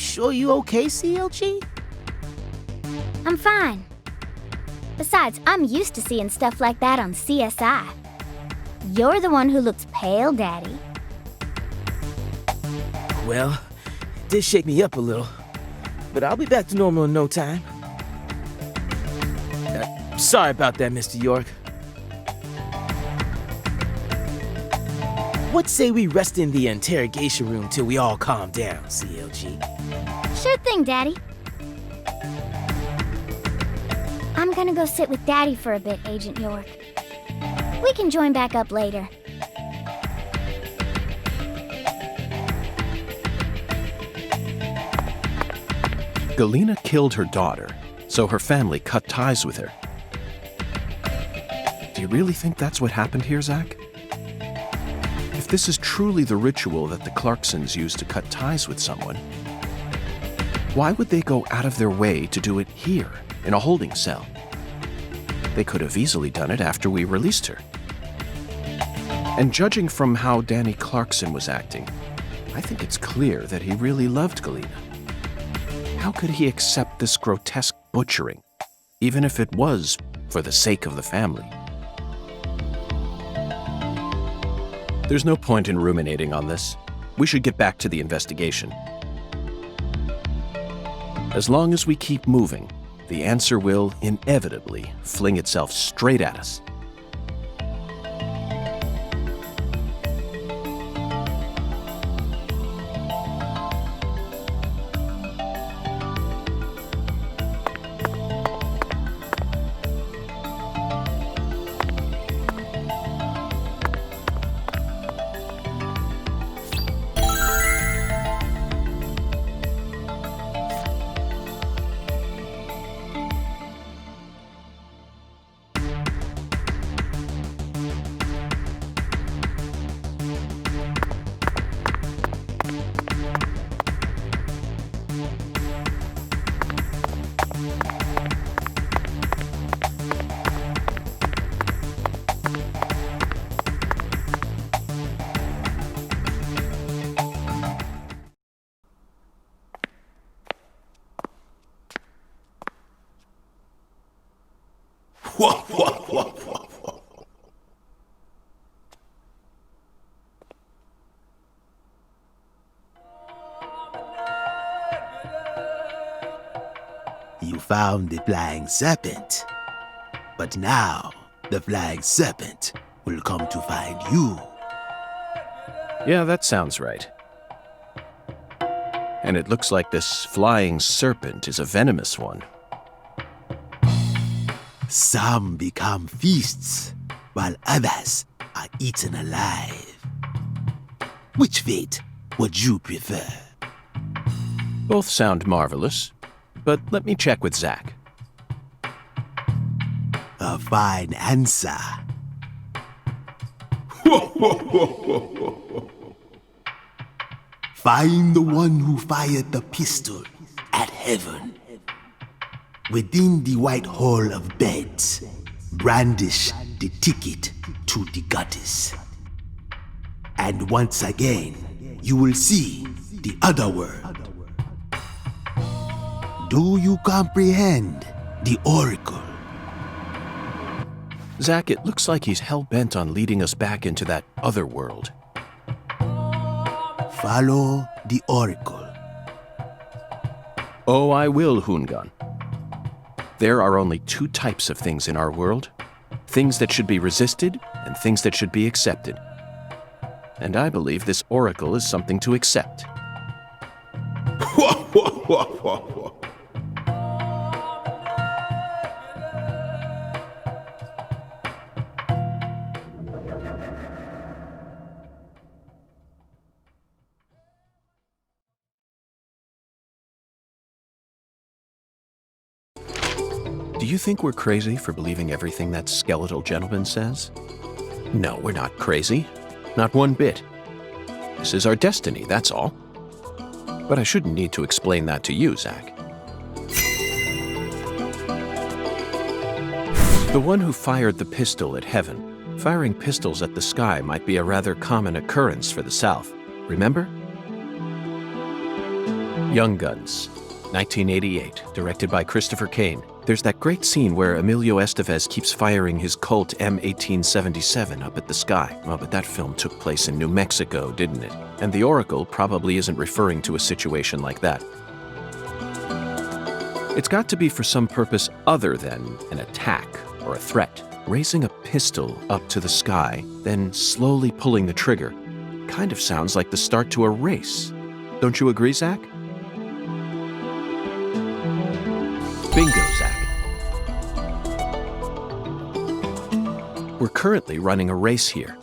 sure you okay, CLG? I'm fine. Besides, I'm used to seeing stuff like that on CSI. You're the one who looks pale, Daddy. Well, it did shake me up a little, but I'll be back to normal in no time. Sorry about that, Mr. York. What say we rest in the interrogation room till we all calm down, CLG? Sure thing, Daddy. I'm gonna go sit with Daddy for a bit, Agent York. We can join back up later. Galena killed her daughter, so her family cut ties with her. Do you really think that's what happened here, Zach? If this is truly the ritual that the Clarksons use to cut ties with someone, why would they go out of their way to do it here, in a holding cell? They could have easily done it after we released her. And judging from how Danny Clarkson was acting, I think it's clear that he really loved Galena. How could he accept this grotesque butchering, even if it was for the sake of the family? There's no point in ruminating on this. We should get back to the investigation. As long as we keep moving, the answer will inevitably fling itself straight at us. You found the flying serpent. But now, the flying serpent will come to find you. Yeah, that sounds right. And it looks like this flying serpent is a venomous one. Some become feasts, while others are eaten alive. Which fate would you prefer? Both sound marvelous, but let me check with Zach. A fine answer. Find the one who fired the pistol at heaven. Within the white hall of beds, brandish the ticket to the goddess. And once again, you will see the other world. Do you comprehend the oracle? Zach, it looks like he's hell-bent on leading us back into that other world. Follow the oracle. Oh, I will, Hoongan. There are only two types of things in our world. Things that should be resisted and things that should be accepted. And I believe this oracle is something to accept. Do you think we're crazy for believing everything that skeletal gentleman says? No, we're not crazy. Not one bit. This is our destiny, that's all. But I shouldn't need to explain that to you, Zach. The one who fired the pistol at heaven, firing pistols at the sky might be a rather common occurrence for the South. Remember? Young Guns, 1988, directed by Christopher Kane. There's that great scene where Emilio Estevez keeps firing his Colt M1877 up at the sky. Well, but that film took place in New Mexico, didn't it? And the Oracle probably isn't referring to a situation like that. It's got to be for some purpose other than an attack or a threat. Raising a pistol up to the sky, then slowly pulling the trigger, kind of sounds like the start to a race. Don't you agree, Zach? Bingo, Zach. We're currently running a race here.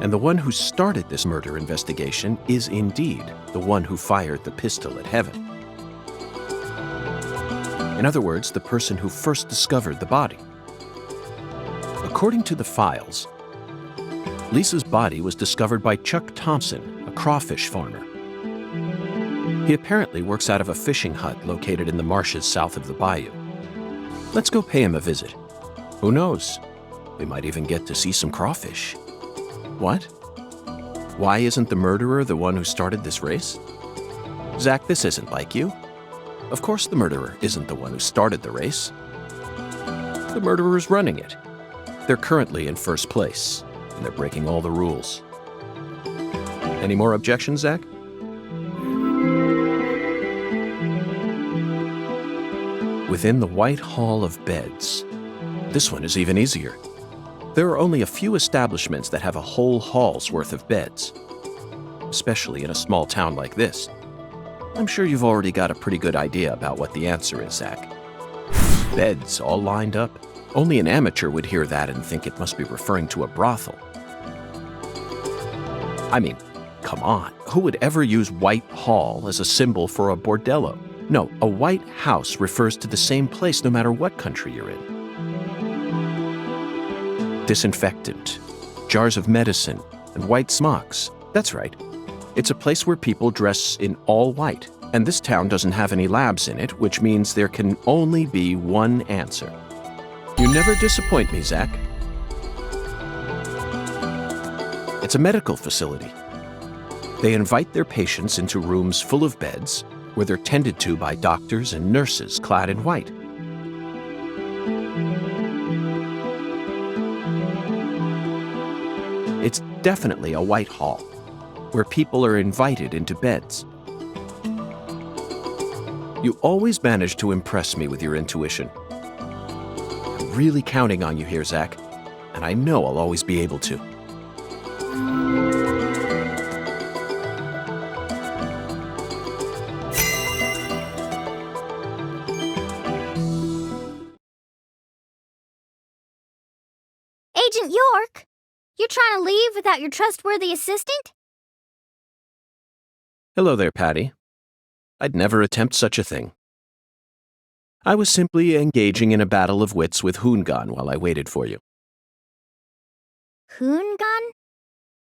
And the one who started this murder investigation is indeed the one who fired the pistol at Heaven. In other words, the person who first discovered the body. According to the files, Lisa's body was discovered by Chuck Thompson, a crawfish farmer. He apparently works out of a fishing hut located in the marshes south of the bayou. Let's go pay him a visit. Who knows? We might even get to see some crawfish. What? Why isn't the murderer the one who started this race? Zach, this isn't like you. Of course the murderer isn't the one who started the race. The murderer's running it. They're currently in first place, and they're breaking all the rules. Any more objections, Zach? Within the White Hall of Beds. This one is even easier. There are only a few establishments that have a whole hall's worth of beds, especially in a small town like this. I'm sure you've already got a pretty good idea about what the answer is, Zach. Beds all lined up. Only an amateur would hear that and think it must be referring to a brothel. I mean, come on, who would ever use White Hall as a symbol for a bordello? No, a white house refers to the same place no matter what country you're in. Disinfectant, jars of medicine, and white smocks. That's right. It's a place where people dress in all white, and this town doesn't have any labs in it, which means there can only be one answer. You never disappoint me, Zach. It's a medical facility. They invite their patients into rooms full of beds where they're tended to by doctors and nurses clad in white. It's definitely a White Hall, where people are invited into beds. You always manage to impress me with your intuition. I'm really counting on you here, Zach, and I know I'll always be able to. Agent York, you're trying to leave without your trustworthy assistant? Hello there, Patty. I'd never attempt such a thing. I was simply engaging in a battle of wits with Hoongan while I waited for you. Hoongan?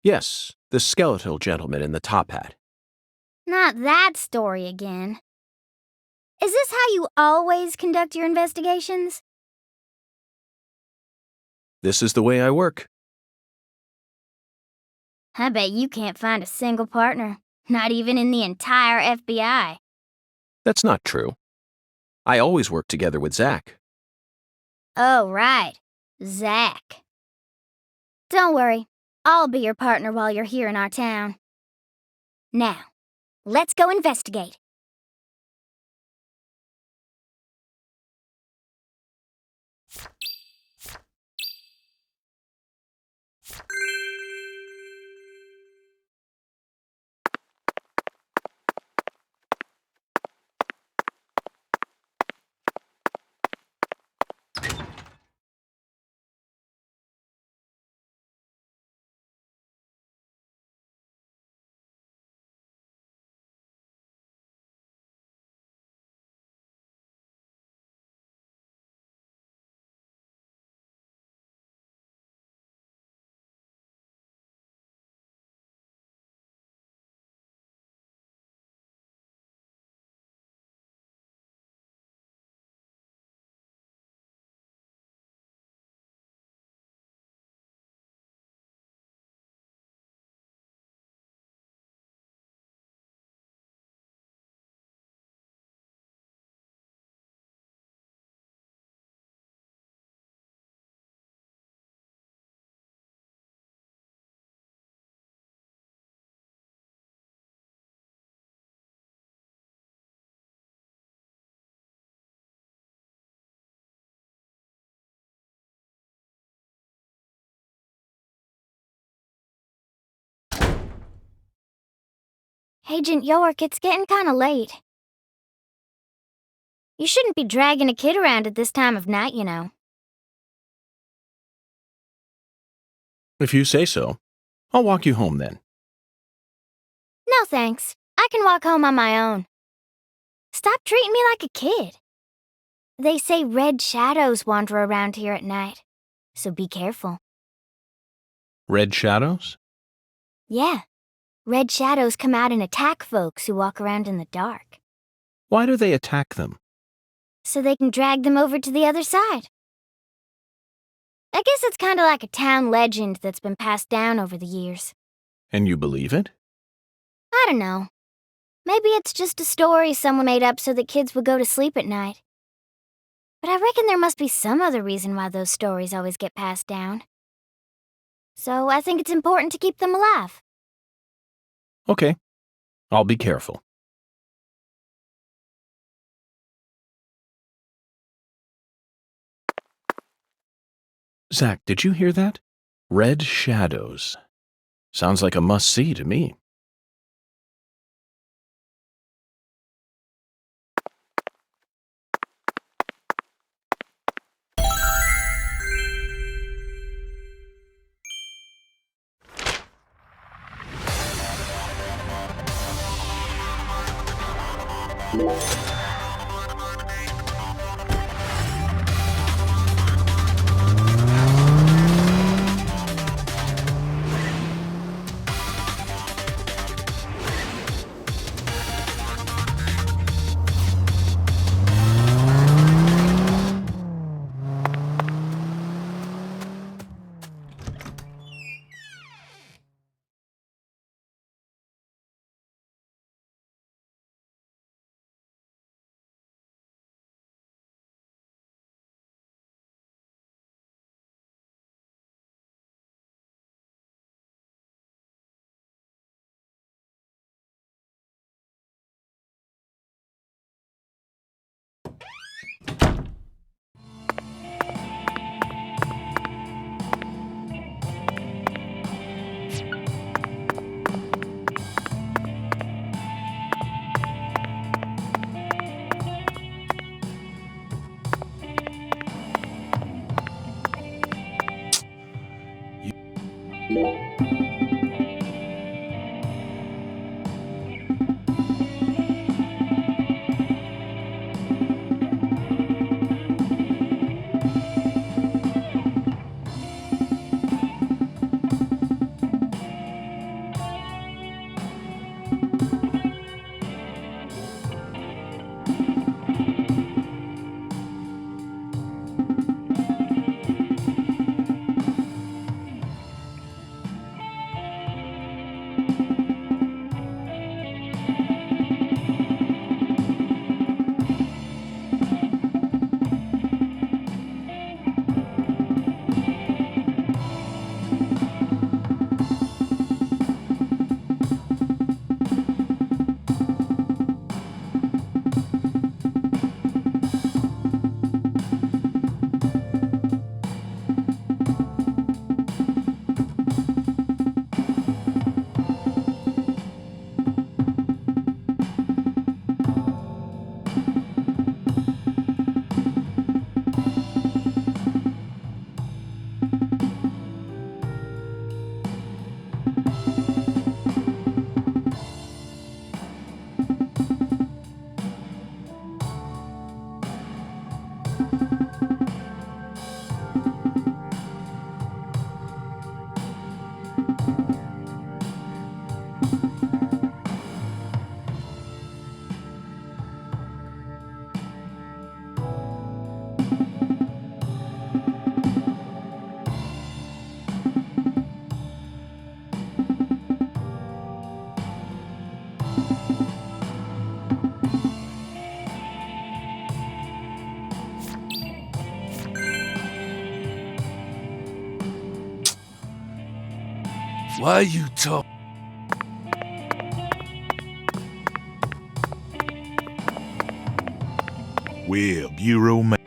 Yes, the skeletal gentleman in the top hat. Not that story again. Is this how you always conduct your investigations? This is the way I work. I bet you can't find a single partner, not even in the entire FBI. That's not true. I always work together with Zach. Oh, right. Zach. Don't worry. I'll be your partner while you're here in our town. Now, let's go investigate. Agent York, it's getting kinda late. You shouldn't be dragging a kid around at this time of night, you know. If you say so, I'll walk you home then. No thanks. I can walk home on my own. Stop treating me like a kid. They say red shadows wander around here at night, so be careful. Red shadows? Yeah, red shadows come out and attack folks who walk around in the dark, Why do they attack them? so they can drag them over to the other side. I guess it's kinda like a town legend that's been passed down over the years. And you believe it? I don't know. Maybe it's just a story someone made up so that kids would go to sleep at night. But I reckon there must be some other reason why those stories always get passed down. So I think it's important to keep them alive. Okay, I'll be careful. Zach, did you hear that? Red shadows. Sounds like a must-see to me. Why you talk? Well, Bureau man.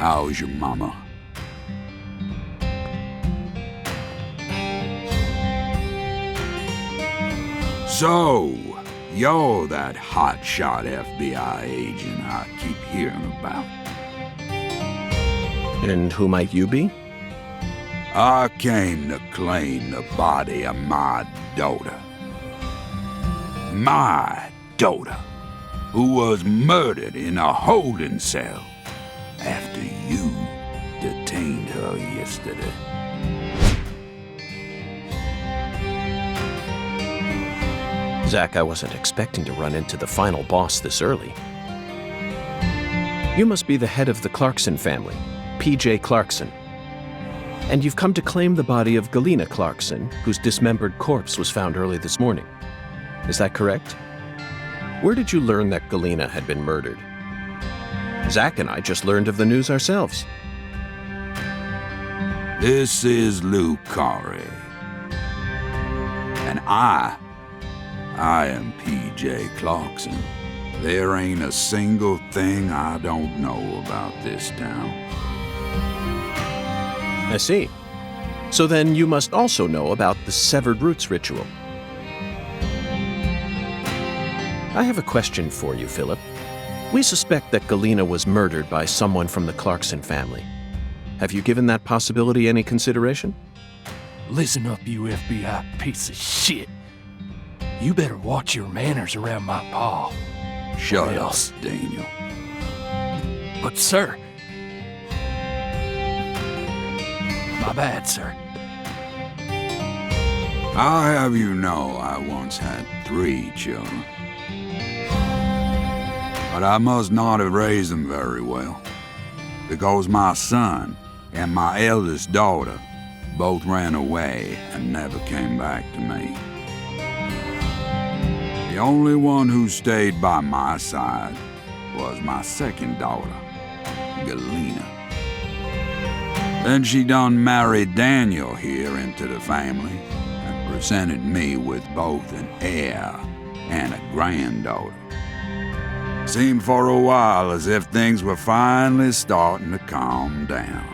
How's your mama? So, you're that hotshot FBI agent I keep hearing about. And who might you be? I came to claim the body of my daughter. My daughter, who was murdered in a holding cell after you detained her yesterday. Zach, I wasn't expecting to run into the final boss this early. You must be the head of the Clarkson family, P.J. Clarkson. And you've come to claim the body of Galena Clarkson, whose dismembered corpse was found early this morning. Is that correct? Where did you learn that Galena had been murdered? Zach and I just learned of the news ourselves. This is Lou Corey. And I am P.J. Clarkson. There ain't a single thing I don't know about this town. I see. So then you must also know about the severed roots ritual. I have a question for you, Philip. We suspect that Galena was murdered by someone from the Clarkson family. Have you given that possibility any consideration? Listen up, you FBI piece of shit. You better watch your manners around my pa. Shut Well, up, Daniel. But sir... My bad, sir. I'll have you know I once had 3 children. But I must not have raised them very well, because my son and my eldest daughter both ran away and never came back to me. The only one who stayed by my side was my second daughter, Galena. Then she done married Daniel here into the family and presented me with both an heir and a granddaughter. Seemed for a while as if things were finally starting to calm down.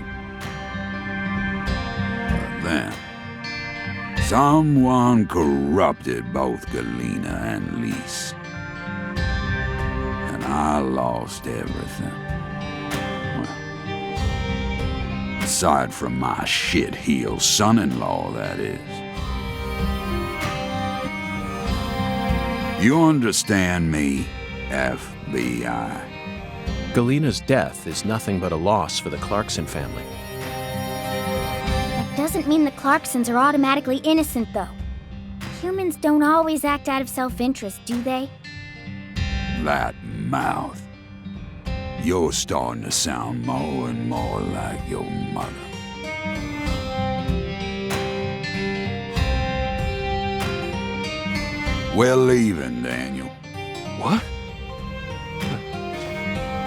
But then, someone corrupted both Galena and Lise. And I lost everything. Aside from my shit-heel son-in-law, that is. You understand me, FBI? Galena's death is nothing but a loss for the Clarkson family. That doesn't mean the Clarksons are automatically innocent, though. Humans don't always act out of self-interest, do they? That mouth. You're starting to sound more and more like your mother. We're leaving, Daniel. What?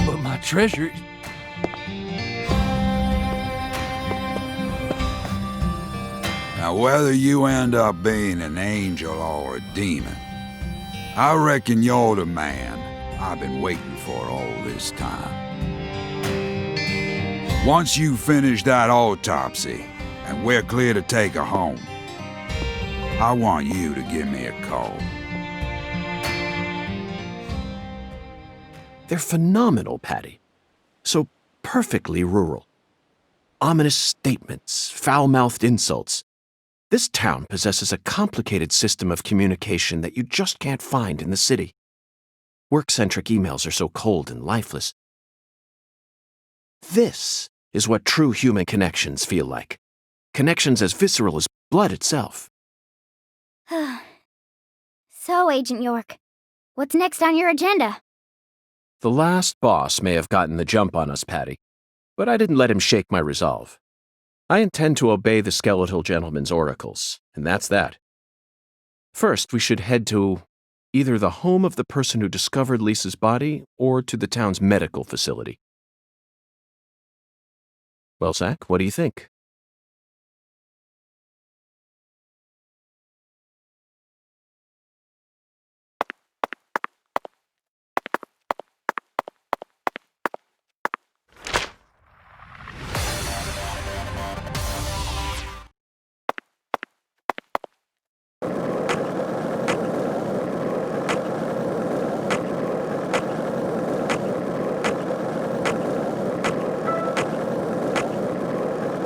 But my treasure... Now, whether you end up being an angel or a demon, I reckon you're the man I've been waiting for all this time. Once you finish that autopsy and we're clear to take her home, I want you to give me a call. They're phenomenal, Patty. So perfectly rural. Ominous statements, foul-mouthed insults. This town possesses a complicated system of communication that you just can't find in the city. Work-centric emails are so cold and lifeless. This is what true human connections feel like. Connections as visceral as blood itself. So, Agent York, what's next on your agenda? The last boss may have gotten the jump on us, Patty, but I didn't let him shake my resolve. I intend to obey the skeletal gentleman's oracles, and that's that. First, we should head to either the home of the person who discovered Lisa's body or to the town's medical facility. Well, Zach, what do you think?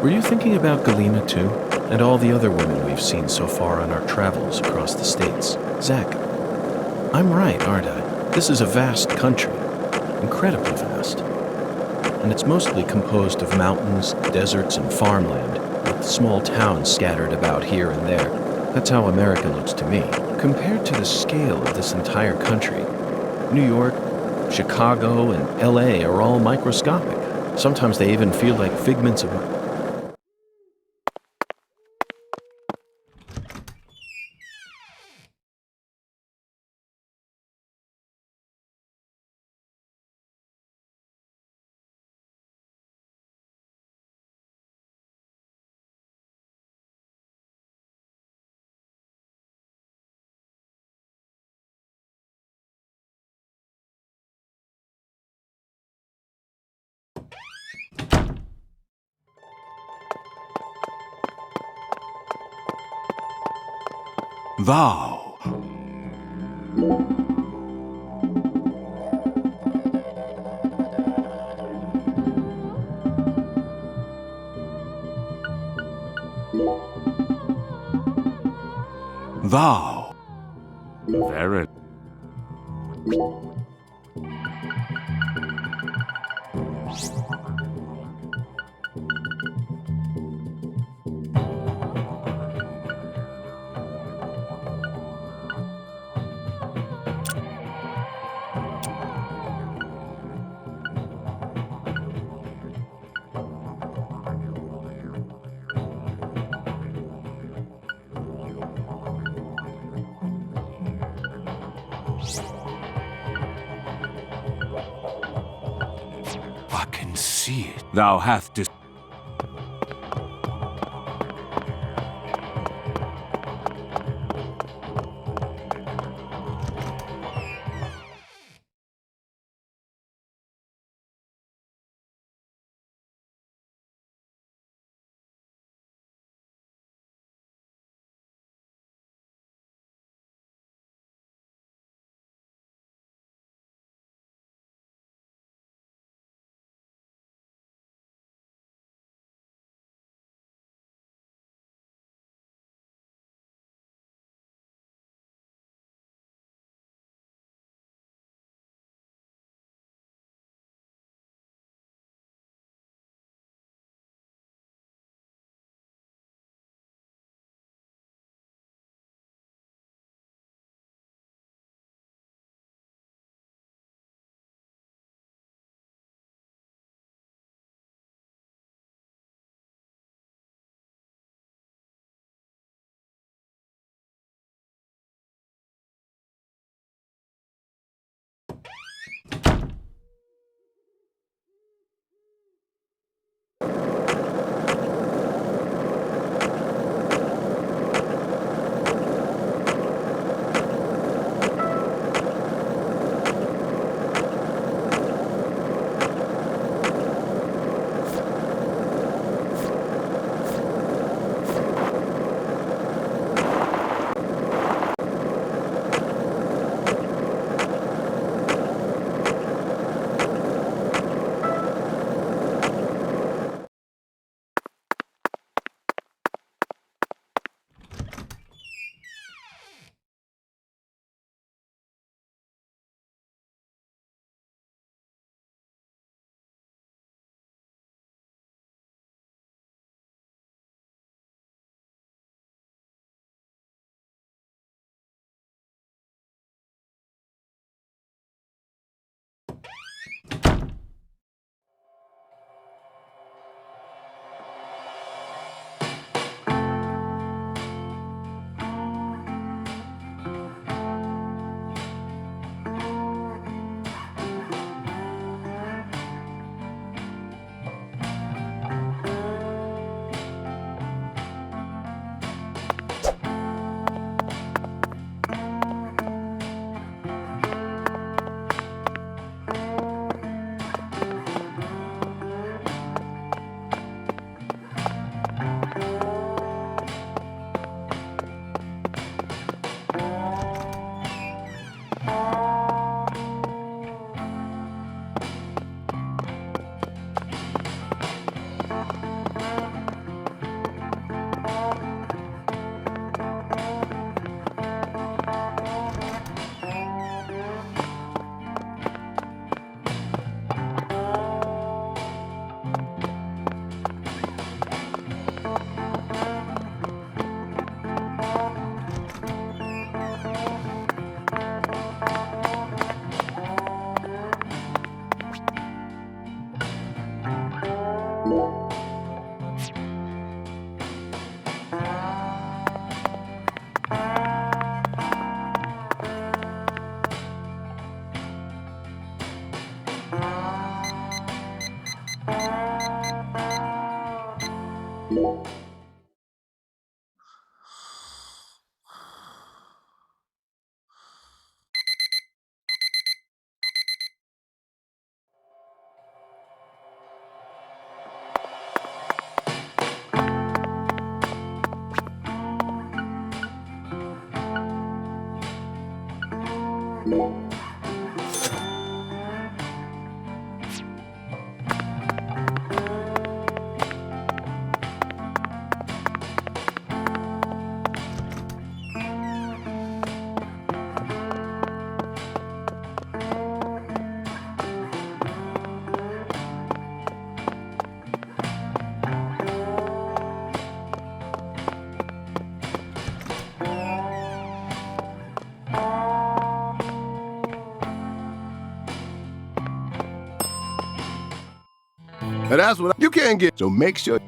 Were you thinking about Galena too? And all the other women we've seen so far on our travels across the states? Zach, I'm right, aren't I? This is a vast country. Incredibly vast. And it's mostly composed of mountains, deserts, and farmland, with small towns scattered about here and there. That's how America looks to me. Compared to the scale of this entire country, New York, Chicago, and LA are all microscopic. Sometimes they even feel like figments of my... Thou. Thou. Very. I can see it. Thou hath dis- Now that's what you can't get, so make sure.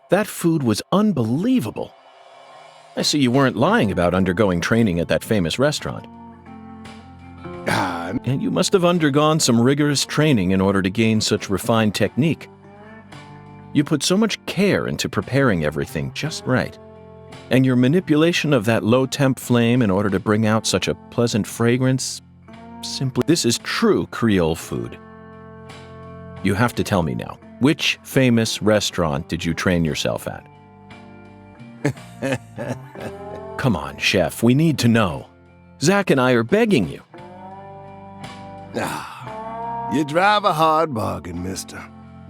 That food was unbelievable. I see you weren't lying about undergoing training at that famous restaurant. And you must have undergone some rigorous training in order to gain such refined technique. You put so much care into preparing everything just right. And your manipulation of that low-temp flame in order to bring out such a pleasant fragrance, simply, this is true Creole food. You have to tell me now, which famous restaurant did you train yourself at? Come on, chef, we need to know. Zach and I are begging you. You drive a hard bargain, mister.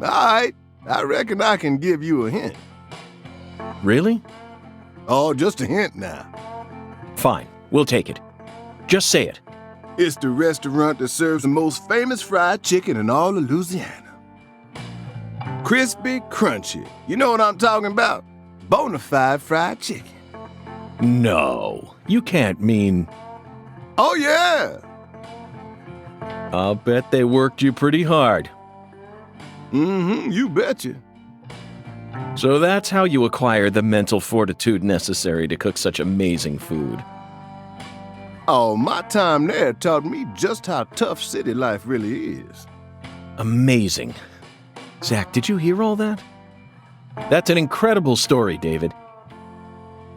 All right, I reckon I can give you a hint. Really? Oh, just a hint now. Fine, we'll take it. Just say it. It's the restaurant that serves the most famous fried chicken in all of Louisiana. Crispy, crunchy. You know what I'm talking about? Bonafide fried chicken. No, you can't mean... Oh, yeah. I'll bet they worked you pretty hard. Mm-hmm, you betcha. So that's how you acquire the mental fortitude necessary to cook such amazing food. Oh, my time there taught me just how tough city life really is. Amazing. Zach, did you hear all that? That's an incredible story, David.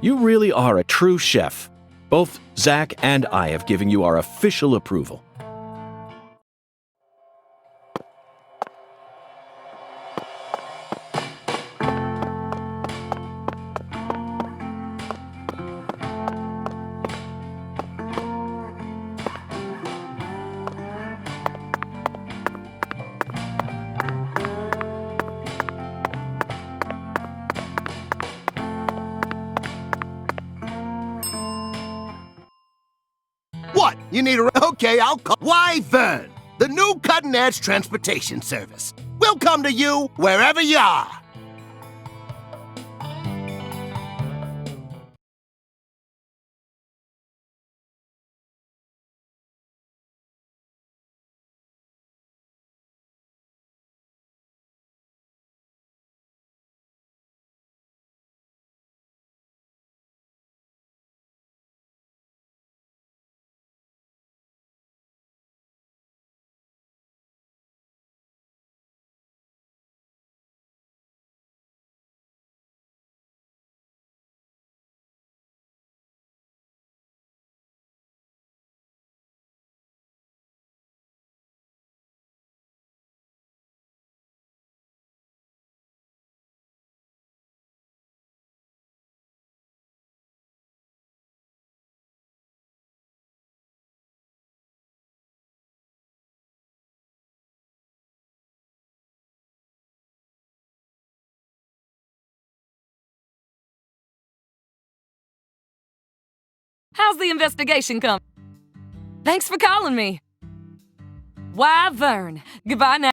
You really are a true chef. Both Zach and I have given you our official approval. What? You need a... Okay, I'll call... Why, Vern, the new cutting-edge transportation service. We'll come to you wherever you are. How's the investigation coming? Thanks for calling me. Why, Vern. Goodbye now.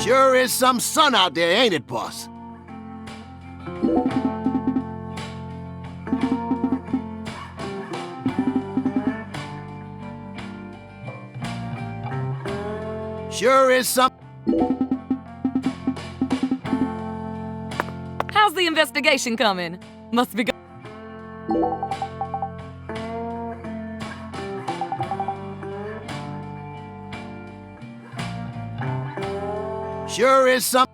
Sure is some sun out there, ain't it, boss? Sure is some... How's the investigation coming? Must be Sure is some...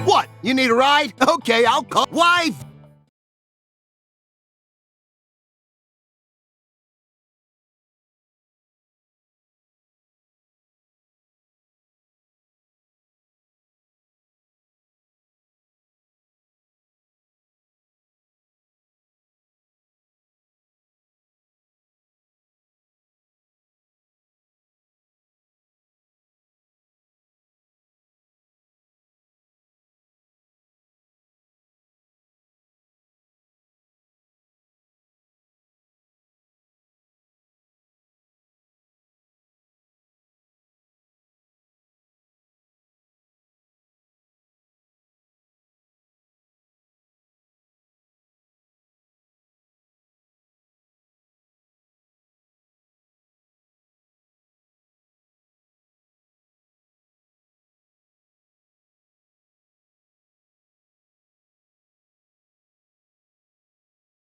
What? You need a ride? Okay, I'll call. Wife!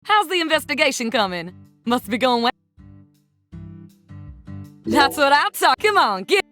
How's the investigation coming? Must be going well. That's what I'm talking. Come on, get.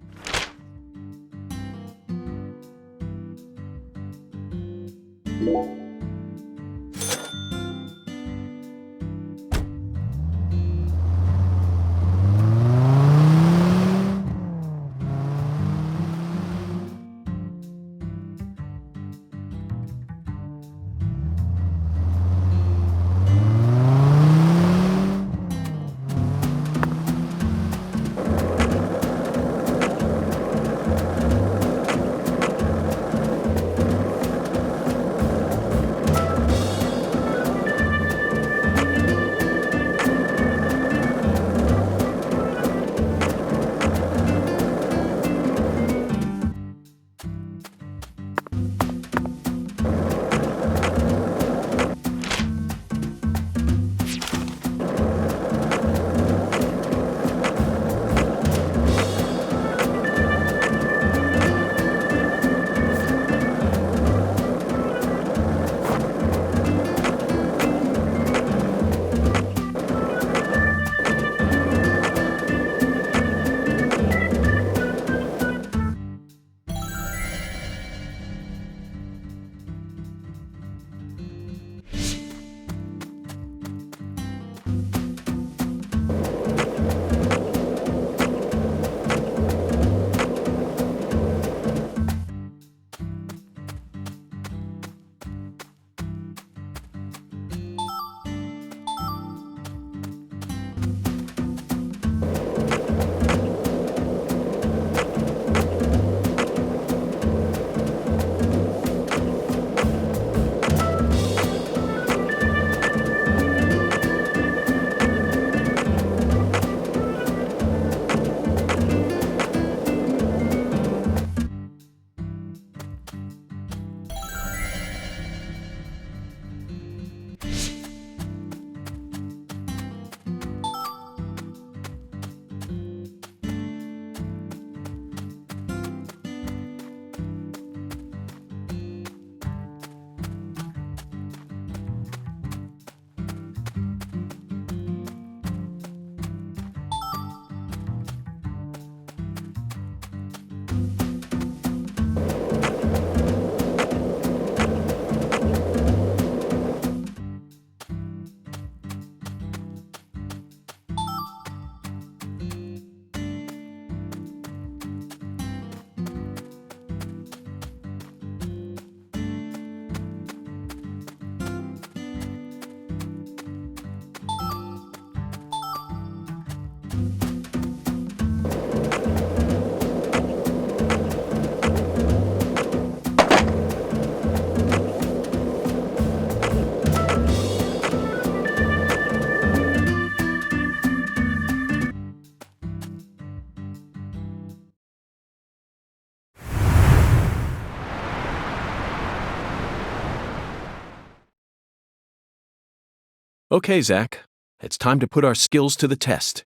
Okay, Zach. It's time to put our skills to the test.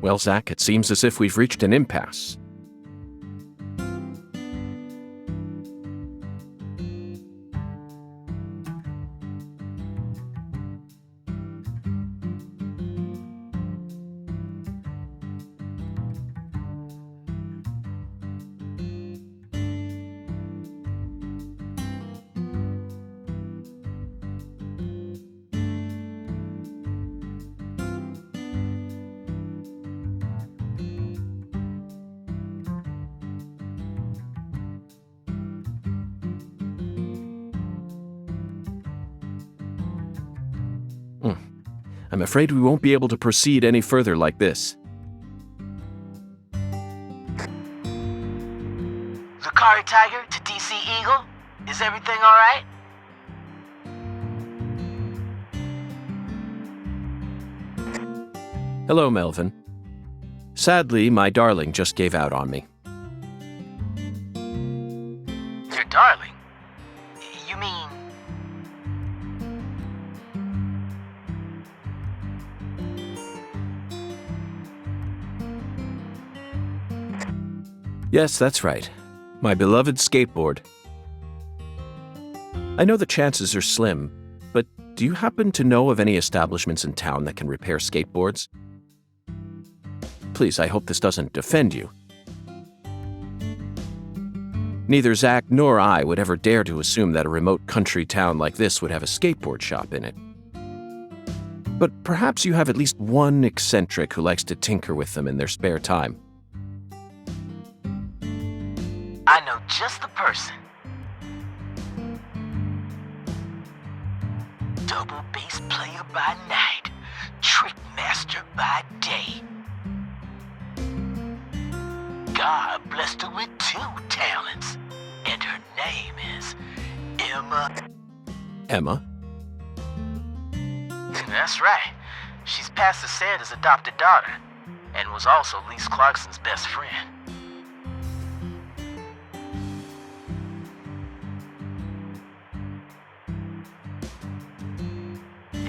Well, Zach, it seems as if we've reached an impasse. I'm afraid we won't be able to proceed any further like this. Zakari Tiger to DC Eagle? Is everything alright? Hello, Melvin. Sadly, my darling just gave out on me. Your darling? You mean... Yes, that's right. My beloved skateboard. I know the chances are slim, but do you happen to know of any establishments in town that can repair skateboards? Please, I hope this doesn't offend you. Neither Zach nor I would ever dare to assume that a remote country town like this would have a skateboard shop in it. But perhaps you have at least one eccentric who likes to tinker with them in their spare time. I know just the person. Double bass player by night, trick master by day. God blessed her with 2 talents, and her name is Emma. Emma? That's right. She's Pastor Sanders' adopted daughter, and was also Lise Clarkson's best friend.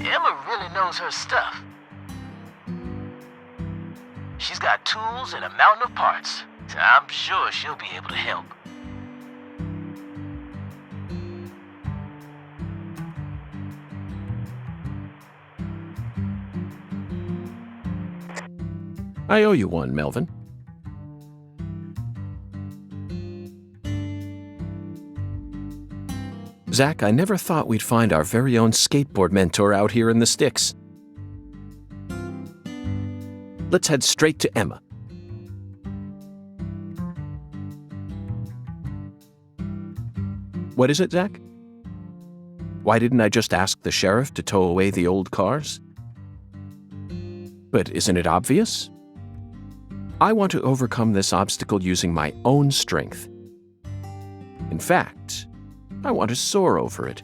Emma really knows her stuff. She's got tools and a mountain of parts, so I'm sure she'll be able to help. I owe you one, Melvin. Zach, I never thought we'd find our very own skateboard mentor out here in the sticks. Let's head straight to Emma. What is it, Zach? Why didn't I just ask the sheriff to tow away the old cars? But isn't it obvious? I want to overcome this obstacle using my own strength. In fact, I want to soar over it.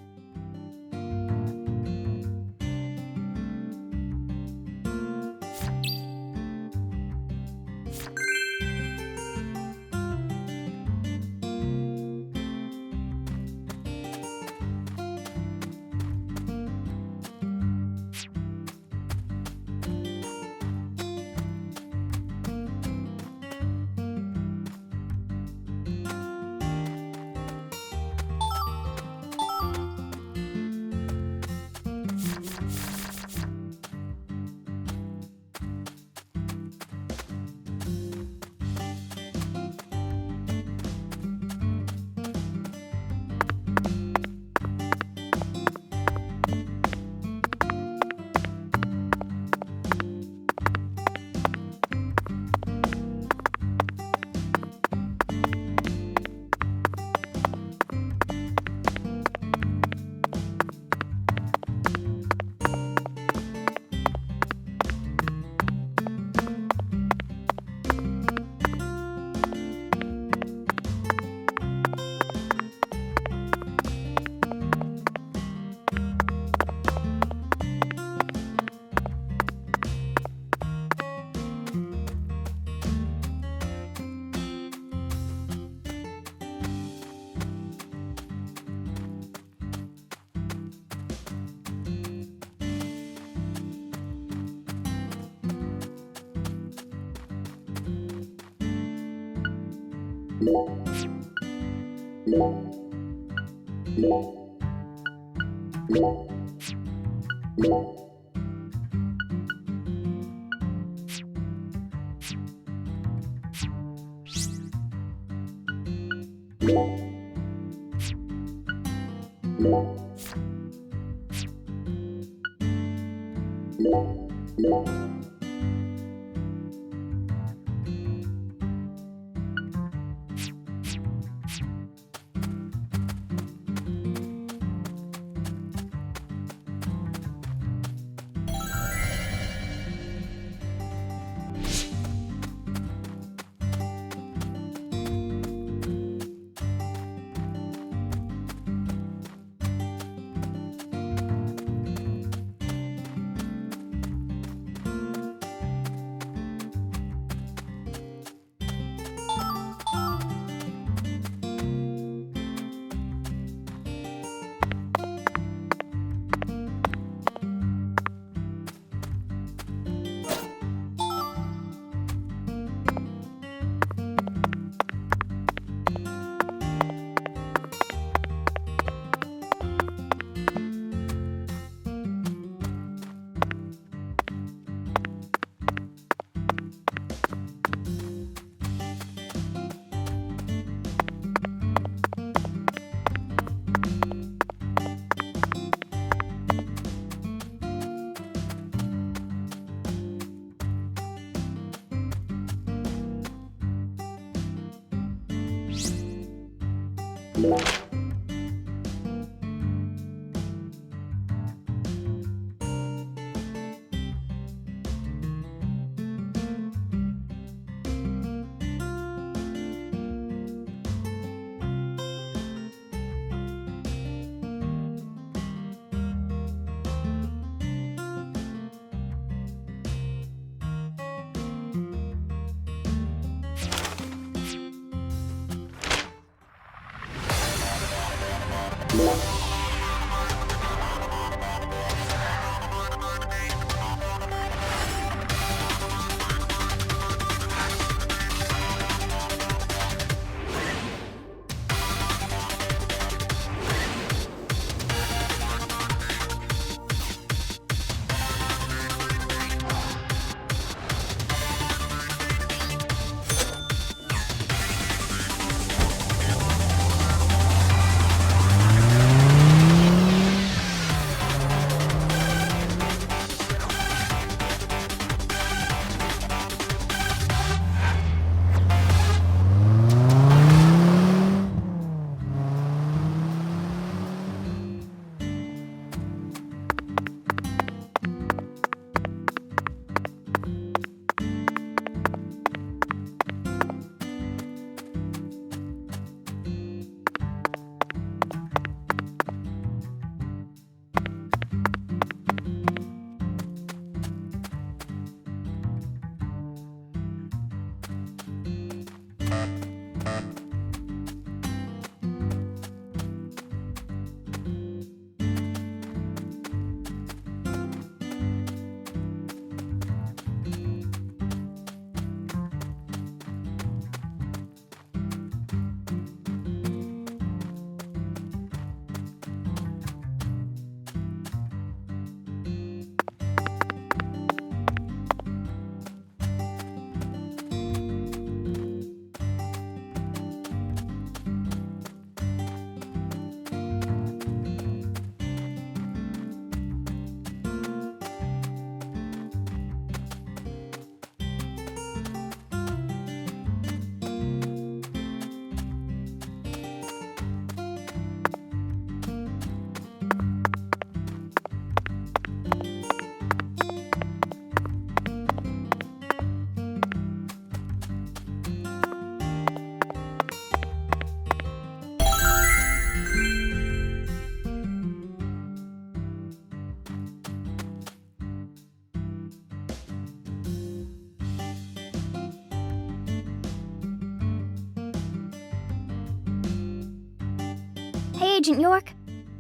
Hey, Agent York.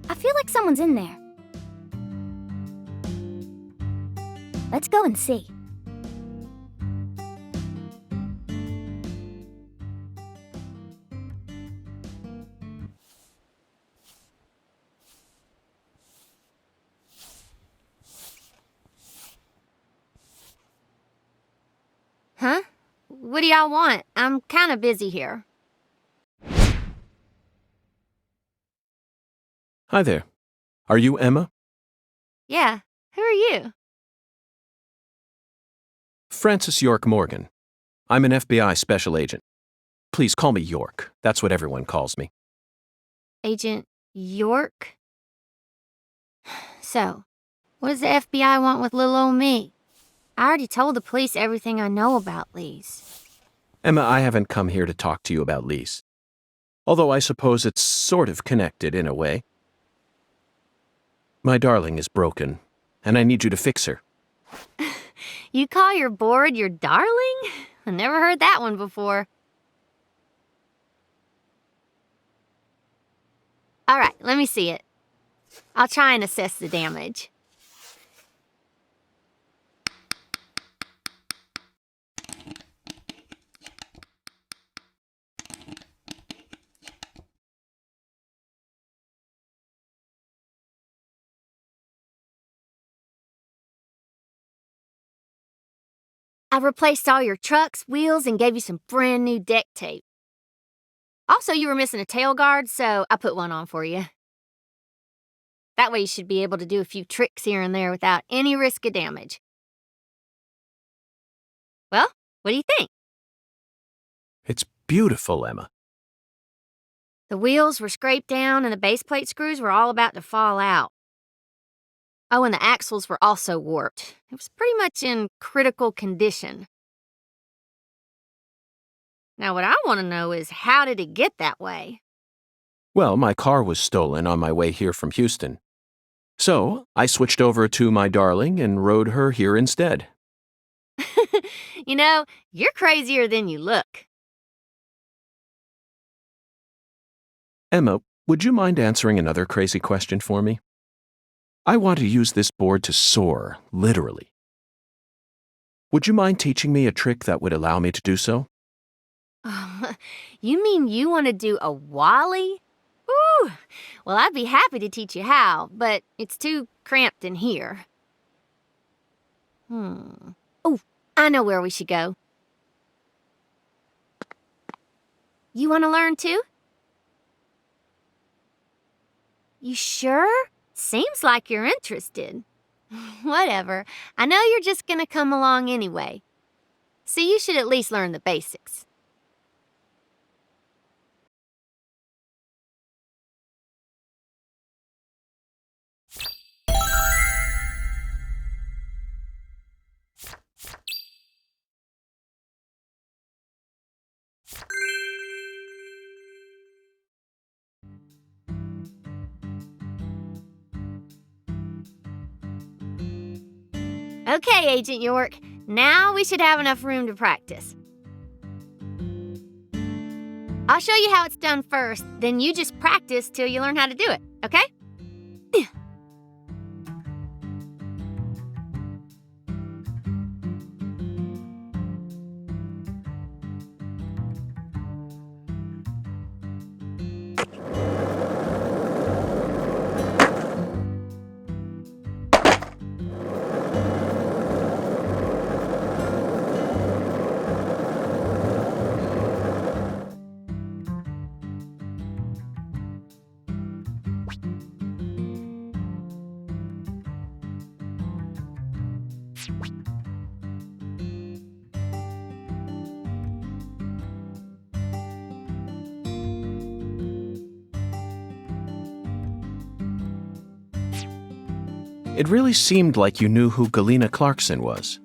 I feel like someone's in there. Let's go and see. What do y'all want? I'm kind of busy here. Hi there. Are you Emma? Yeah, who are you? Francis York Morgan. I'm an FBI special agent. Please call me York. That's what everyone calls me. Agent York? So, what does the FBI want with little old me? I already told the police everything I know about Lise. Emma, I haven't come here to talk to you about Lise. Although I suppose it's sort of connected in a way. My darling is broken, and I need you to fix her. You call your board your darling? I never heard that one before. All right, let me see it. I'll try and assess the damage. I replaced all your trucks, wheels, and gave you some brand new deck tape. Also, you were missing a tail guard, so I put one on for you. That way you should be able to do a few tricks here and there without any risk of damage. Well, what do you think? It's beautiful, Emma. The wheels were scraped down and the base plate screws were all about to fall out. Oh, and the axles were also warped. It was pretty much in critical condition. Now, what I want to know is, how did it get that way? Well, my car was stolen on my way here from Houston. So, I switched over to my darling and rode her here instead. You know, you're crazier than you look. Emma, would you mind answering another crazy question for me? I want to use this board to soar, literally. Would you mind teaching me a trick that would allow me to do so? You mean you want to do a wally? Ooh, well, I'd be happy to teach you how, but it's too cramped in here. Oh, I know where we should go. You want to learn too? You sure? Seems like you're interested. Whatever. I know you're just gonna come along anyway. So you should at least learn the basics. Okay, Agent York. Now we should have enough room to practice. I'll show you how it's done first, then you just practice till you learn how to do it, okay? It really seemed like you knew who Galena Clarkson was.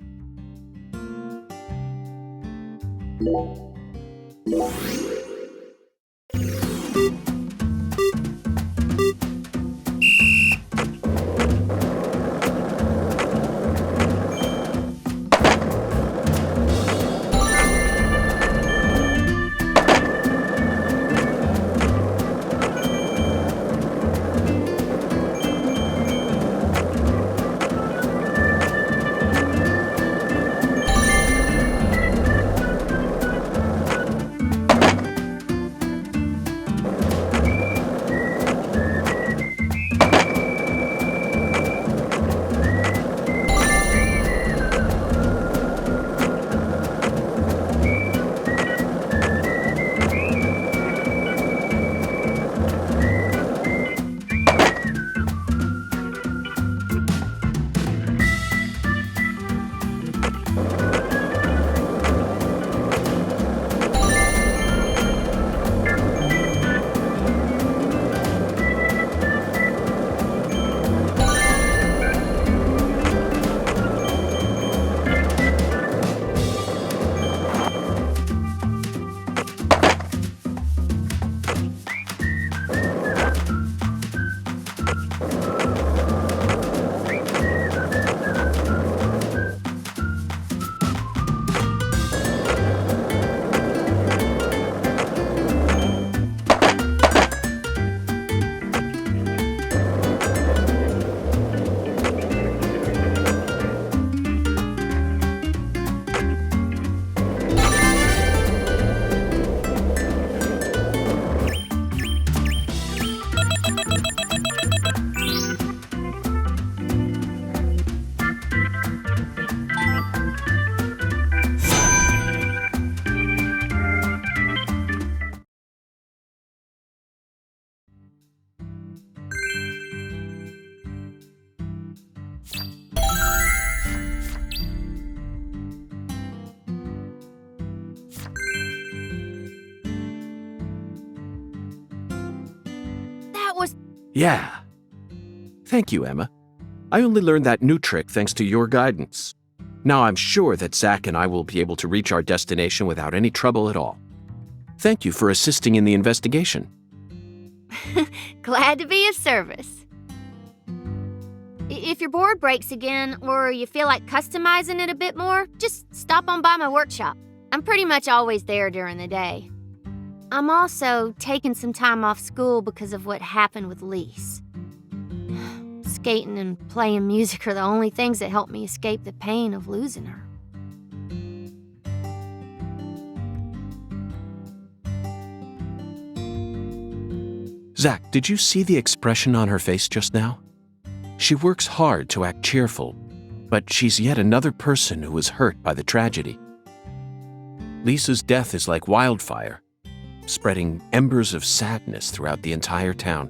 That was... Yeah. Thank you, Emma. I only learned that new trick thanks to your guidance. Now I'm sure that Zach and I will be able to reach our destination without any trouble at all. Thank you for assisting in the investigation. Glad to be of service. If your board breaks again, or you feel like customizing it a bit more, just stop on by my workshop. I'm pretty much always there during the day. I'm also taking some time off school because of what happened with Lise. Skating and playing music are the only things that help me escape the pain of losing her. Zach, did you see the expression on her face just now? She works hard to act cheerful, but she's yet another person who was hurt by the tragedy. Lisa's death is like wildfire, spreading embers of sadness throughout the entire town.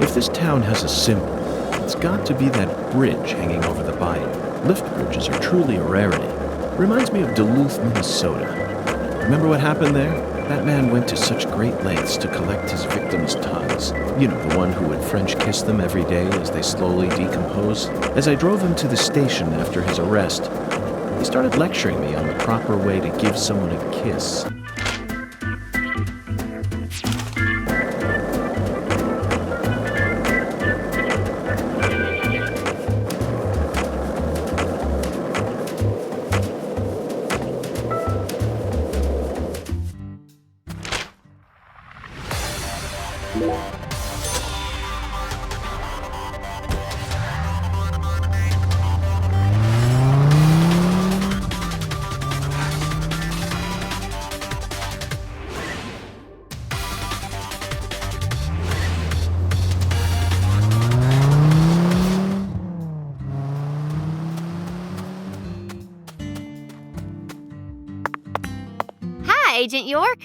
If this town has a symbol, it's got to be that bridge hanging over the bayou. Lift bridges are truly a rarity. Reminds me of Duluth, Minnesota. Remember what happened there? That man went to such great lengths to collect his victims' tongues. You know, the one who would French kiss them every day as they slowly decomposed. As I drove him to the station after his arrest, he started lecturing me on the proper way to give someone a kiss. Hi, Agent York.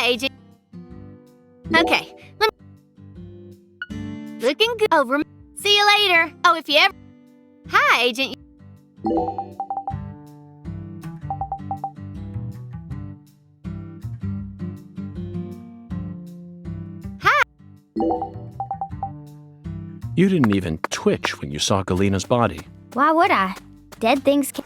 Hi, Agent. Okay, let me... Looking good. Oh, see you later. Oh, if you ever... Hi, Agent. Hi. You didn't even twitch when you saw Galina's body. Why would I? Dead things can...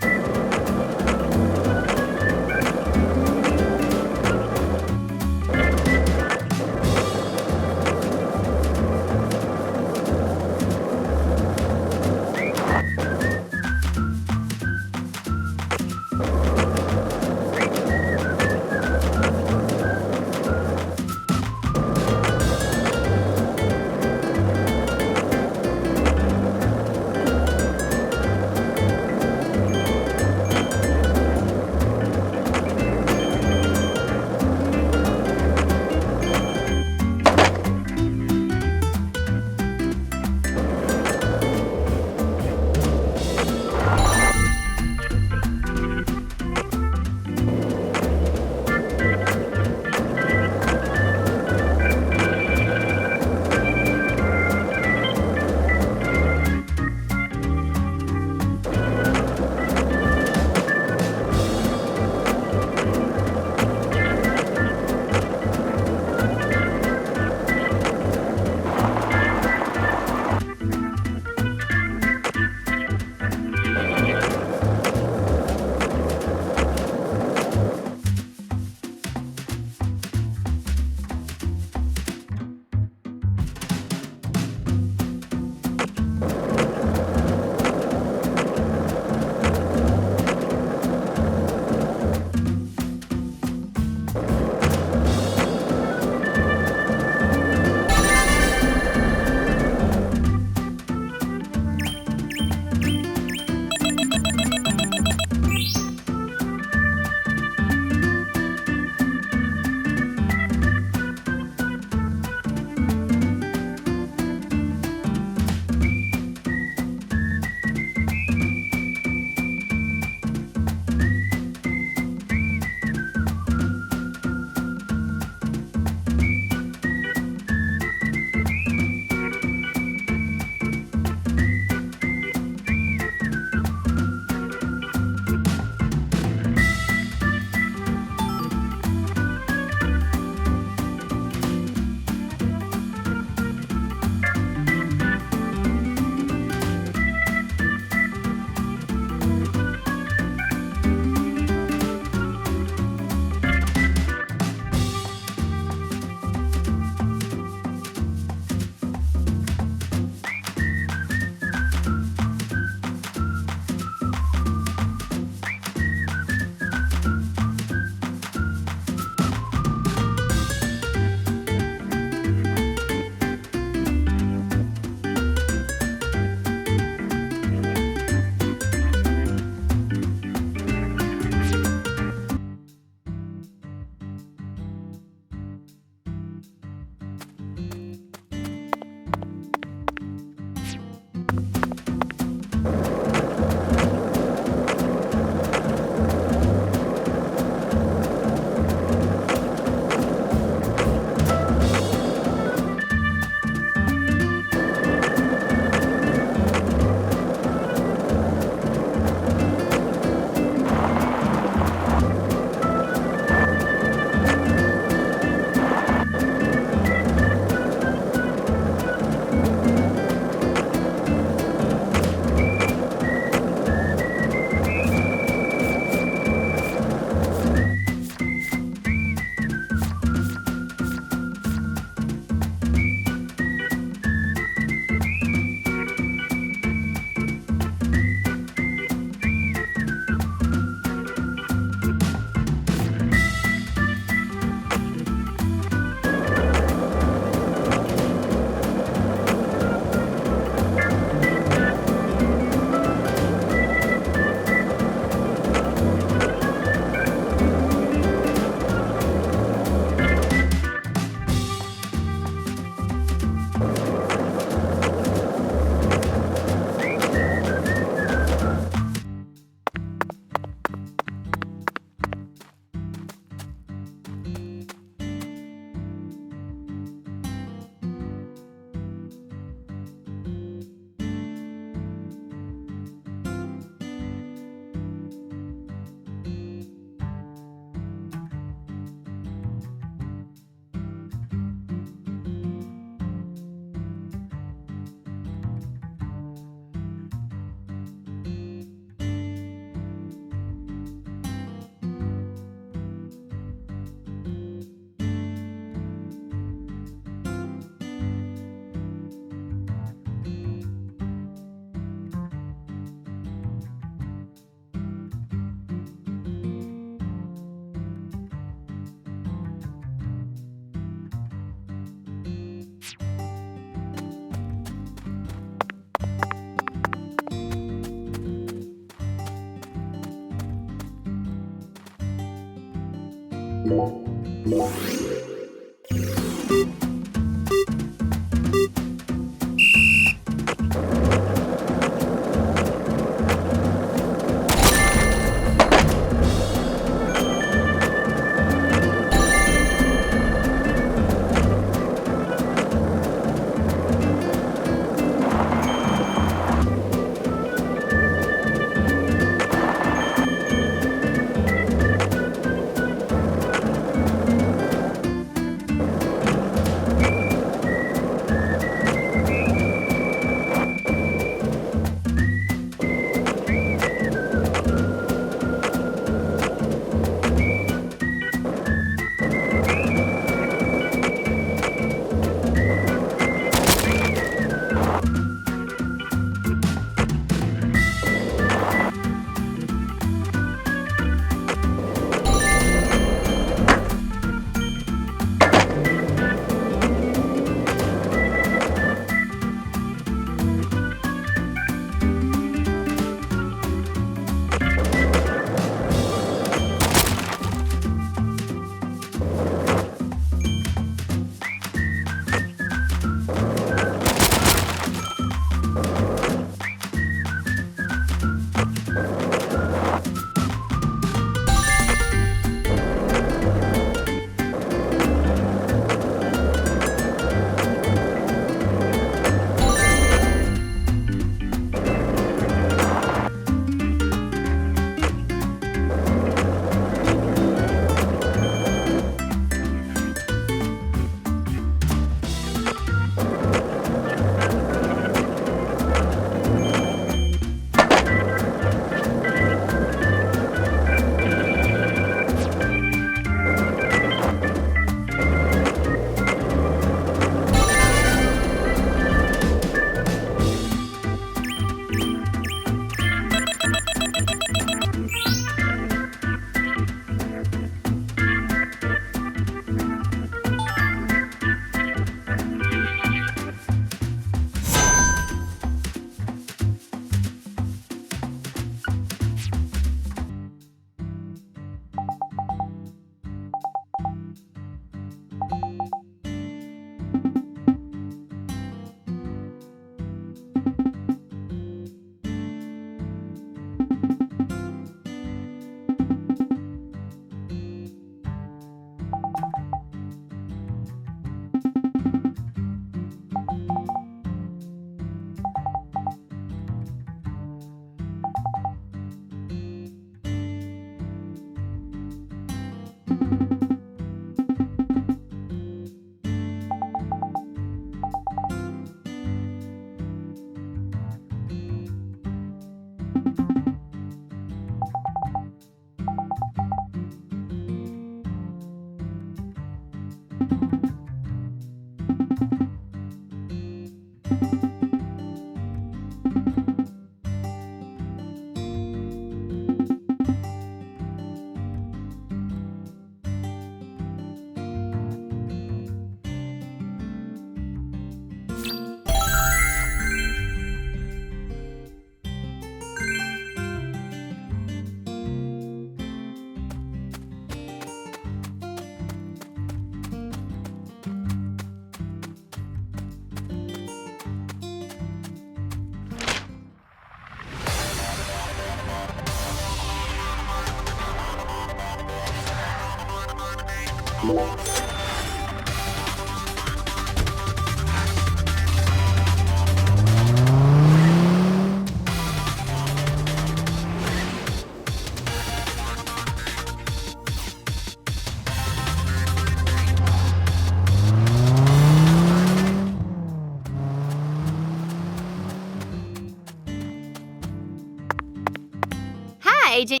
Hi, Agent.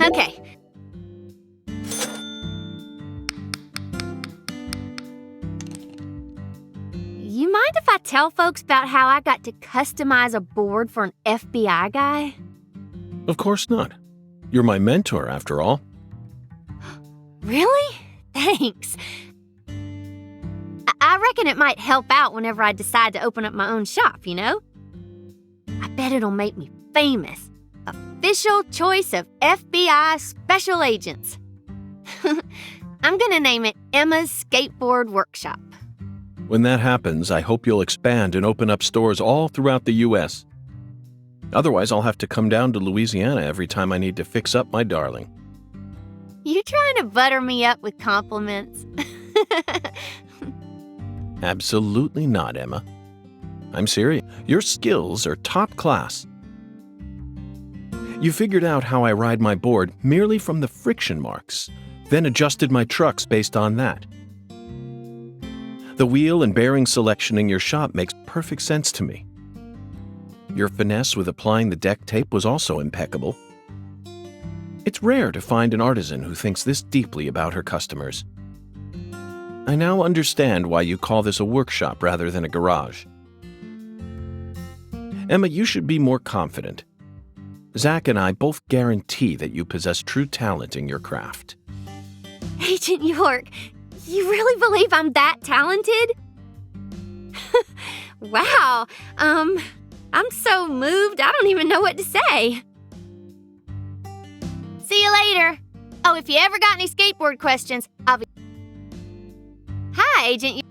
Okay. You mind if I tell folks about how I got to customize a board for an FBI guy? Of course not. You're my mentor, after all. Really? Thanks. I reckon it might help out whenever I decide to open up my own shop, you know? I bet it'll make me famous. Official choice of FBI special agents. I'm gonna name it Emma's Skateboard Workshop. When that happens, I hope you'll expand and open up stores all throughout the U.S. Otherwise, I'll have to come down to Louisiana every time I need to fix up my darling. You trying to butter me up with compliments? Absolutely not, Emma. I'm serious. Your skills are top class. You figured out how I ride my board merely from the friction marks, then adjusted my trucks based on that. The wheel and bearing selection in your shop makes perfect sense to me. Your finesse with applying the deck tape was also impeccable. It's rare to find an artisan who thinks this deeply about her customers. I now understand why you call this a workshop rather than a garage. Emma, you should be more confident. Zach and I both guarantee that you possess true talent in your craft. Agent York, you really believe I'm that talented? Wow, I'm so moved I don't even know what to say. See you later. Oh, if you ever got any skateboard questions, I'll be... Hi, Agent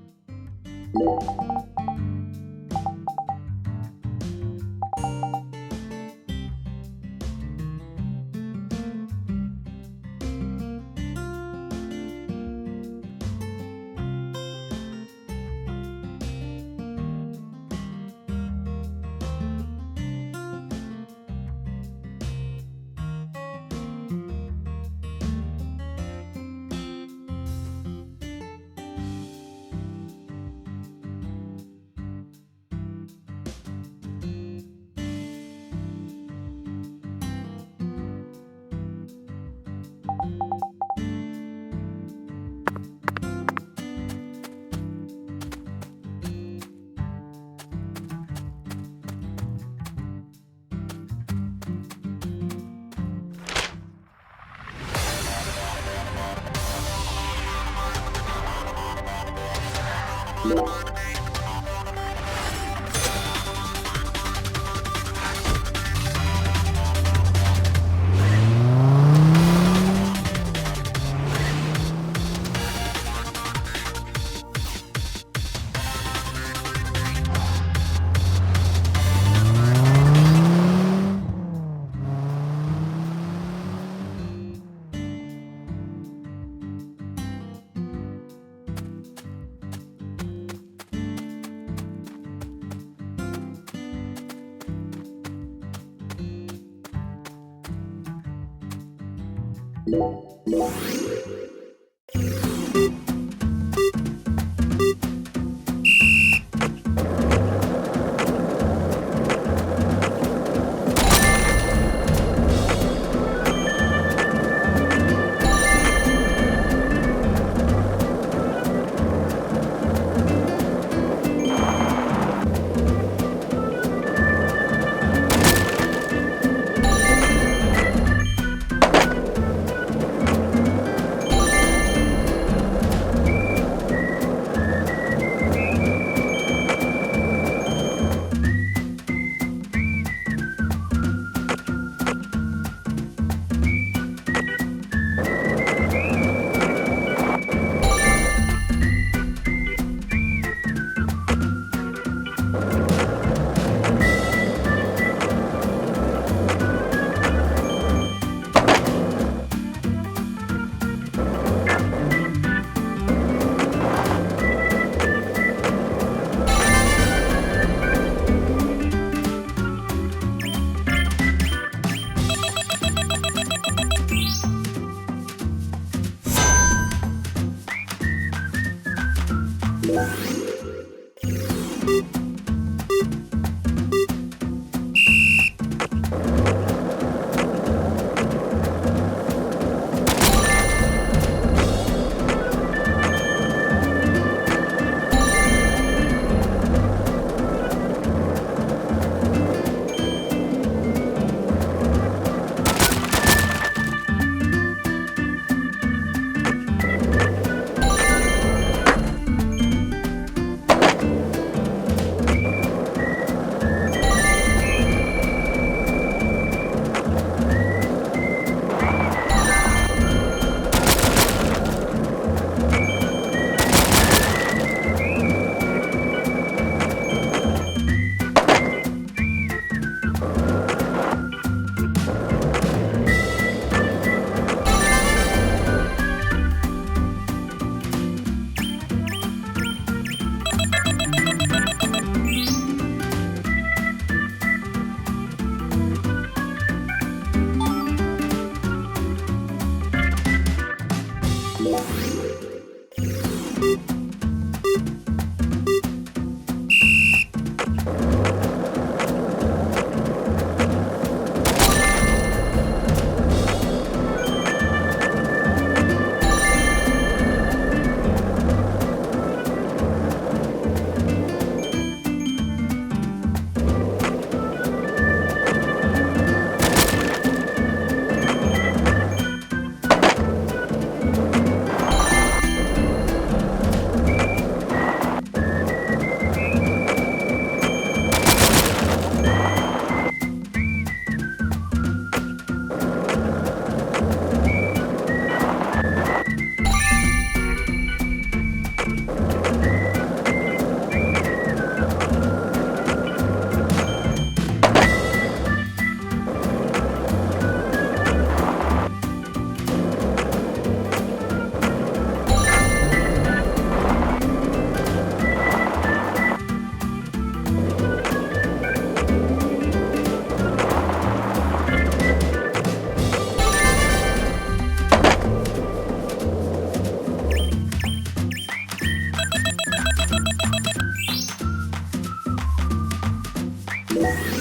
You